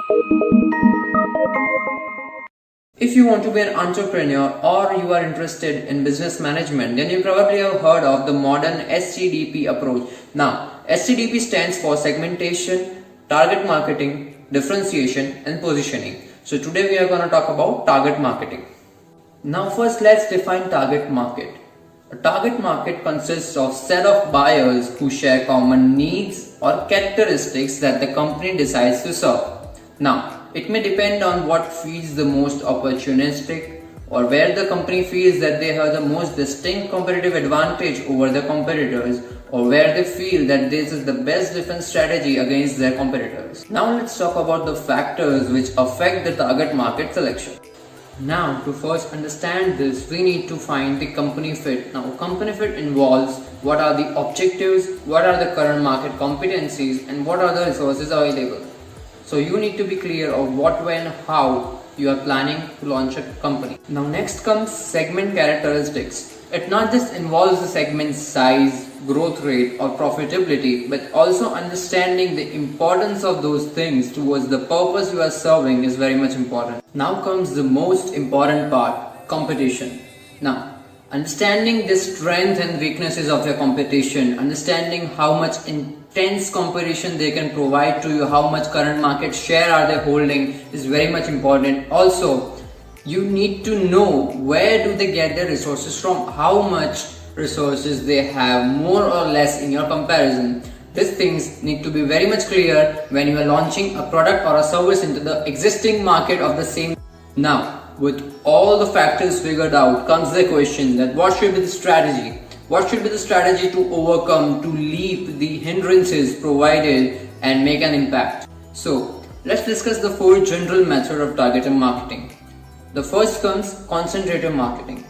If you want to be an entrepreneur or you are interested in business management, then you probably have heard of the modern SCDP approach. Now, SCDP stands for segmentation, target marketing, differentiation, and positioning. So today we are going to talk about target marketing. Now first let's define target market. A target market consists of set of buyers who share common needs or characteristics that the company decides to serve. Now, it may depend on what feels the most opportunistic or where the company feels that they have the most distinct competitive advantage over the competitors, or where they feel that this is the best defense strategy against their competitors. Now let's talk about the factors which affect the target market selection. Now, to first understand this, we need to find the company fit. Now, company fit involves what are the objectives, what are the current market competencies, and what are the resources available. So you need to be clear of what, when, how you are planning to launch a company. Now next comes segment characteristics. It not just involves the segment size, growth rate or profitability, but also understanding the importance of those things towards the purpose you are serving is very much important. Now comes the most important part, competition. Now, understanding the strength and weaknesses of your competition, understanding how much intense competition they can provide to you, how much current market share are they holding is very much important. Also, you need to know where do they get their resources from, how much resources they have more or less in your comparison. These things need to be very much clear when you are launching a product or a service into the existing market of the same. Now, with all the factors figured out comes the question that what should be the strategy? What should be the strategy to overcome, to leap the hindrances provided and make an impact? So, let's discuss the 4 general methods of targeted marketing. The first comes concentrated marketing.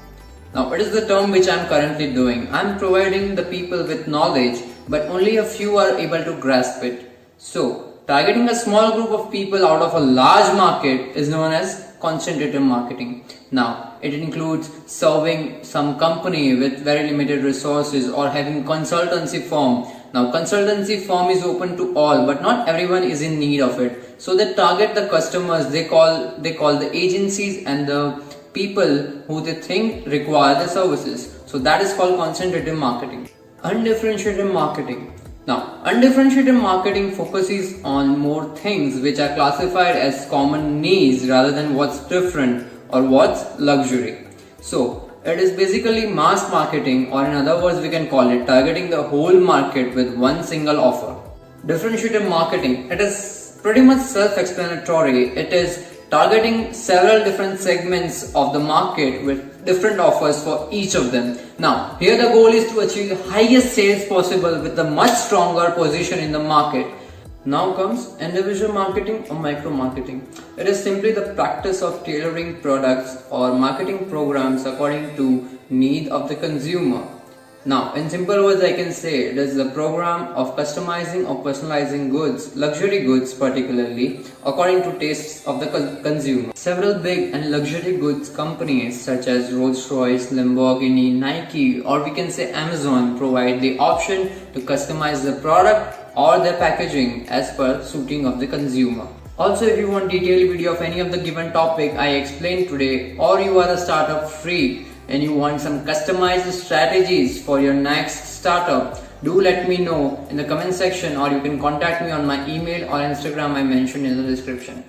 Now, it is the term which I am currently doing. I am providing the people with knowledge, but only a few are able to grasp it. So, targeting a small group of people out of a large market is known as concentrated marketing. Now, it includes serving some company with very limited resources or having consultancy firm. Now, consultancy firm is open to all, but not everyone is in need of it. So they target the customers, they call the agencies and the people who they think require the services. So that is called concentrated marketing. Undifferentiated marketing. Now, undifferentiated marketing focuses on more things which are classified as common needs rather than what's different or what's luxury. So, it is basically mass marketing, or in other words we can call it targeting the whole market with one single offer. Differentiated marketing, it is pretty much self-explanatory. It is targeting several different segments of the market with different offers for each of them. Now, here the goal is to achieve the highest sales possible with a much stronger position in the market. Now comes individual marketing or micro marketing. It is simply the practice of tailoring products or marketing programs according to need of the consumer. Now, in simple words, I can say it is the program of customizing or personalizing goods, luxury goods particularly, according to tastes of the consumer. Several big and luxury goods companies such as Rolls-Royce, Lamborghini, Nike, or we can say Amazon provide the option to customize the product or their packaging as per suiting of the consumer. Also, if you want detailed video of any of the given topic I explained today, or you are a startup freak and you want some customized strategies for your next startup, do let me know in the comment section, or you can contact me on my email or Instagram I mentioned in the description.